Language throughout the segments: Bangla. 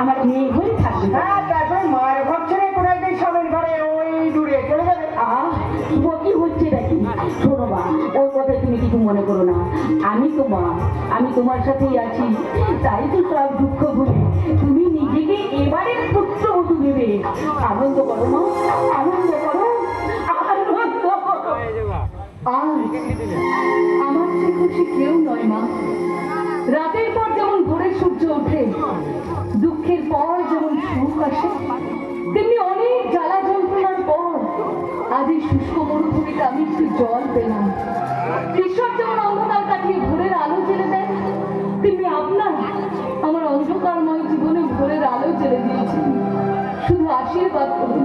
আমার মেয়ে হয়ে থাকবে। হ্যাঁ, তারপরে মায়ের ঘর ছেড়ে কোথায় গিয়ে স্বামীর ঘরে ওই দূরে চলে যাবে। কি হচ্ছে নাকি? শোনো মা, ওর কথায় তুমি কিছু মনে করো না। আমি তো মা, আমি তোমার সাথেই আছি। তাই তো সব দুঃখ ভুলে তুমি নিজেকে এবারের পুত্র মতো ভেবে আনন্দ করো মা, আনন্দ করো, আনন্দ করো। আমার সে খুশি কেউ নয় মা। রাতের পর যেমন ভোরের সূর্য ওঠে, দুঃখের পর যেমন সুখ আসে, তেমনি অনেক জ্বালা যন্ত্রণার পর আজ এই শুষ্ক মরুভূমিতে আমি একটু জল পেলাম। ঈশ্বর যেমন অন্ধকার কাটিয়ে ভোরের আলো জেলে দেয়, তেমনি আপনার আমার অন্ধকারময় জীবনে ভোরের আলো জেলে দিয়েছেন। শুধু আশীর্বাদ করুন,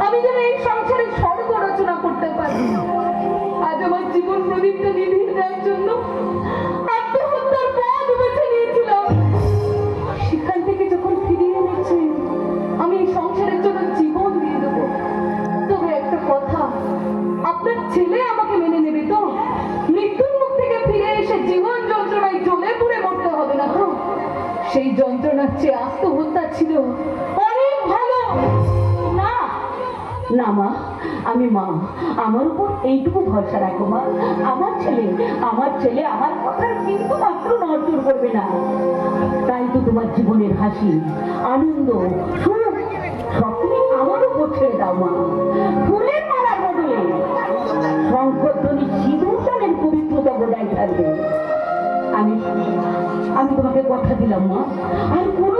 আমি যেন এই সংসারে স্বর্গ রচনা করতে পারি। আজ আমার জীবন প্রদীপটা নিভিয়ে দেওয়ার জন্য আত্মহত্যার পথ বেছে নিয়েছিলাম। সেখান থেকে যখন ফিরিয়ে এনেছে, আমি এই সংসারের জন্য জীবন দিয়ে দেবো। তবে একটা কথা, আপনার ছেলে আমাকে মেনে নেবে তো? মৃত্যুর মুখ থেকে ফিরে এসে জীবন যন্ত্রণায় জ্বলে পুড়ে মরতে হবে না তো? সেই যন্ত্রণার চেয়ে আত্মহত্যা ছিল অনেক ভালো। না না মা, আমি মা, আমার উপর এইটুকু ভরসা রাখো মা। আমার ছেলে আমার কথার কিন্তু মাত্র নজর করবে না। তাই তো তোমার জীবনের হাসি, আনন্দ, সুখ সব তুমি আমার উপর ছেড়ে দাও মা। ফুলের মালার বদলে শঙ্করধ্বনি সিঁদুর টানের পবিত্রতা বজায় থাকবে। আমি তোমাকে কথা দিলাম মা, আর কোনো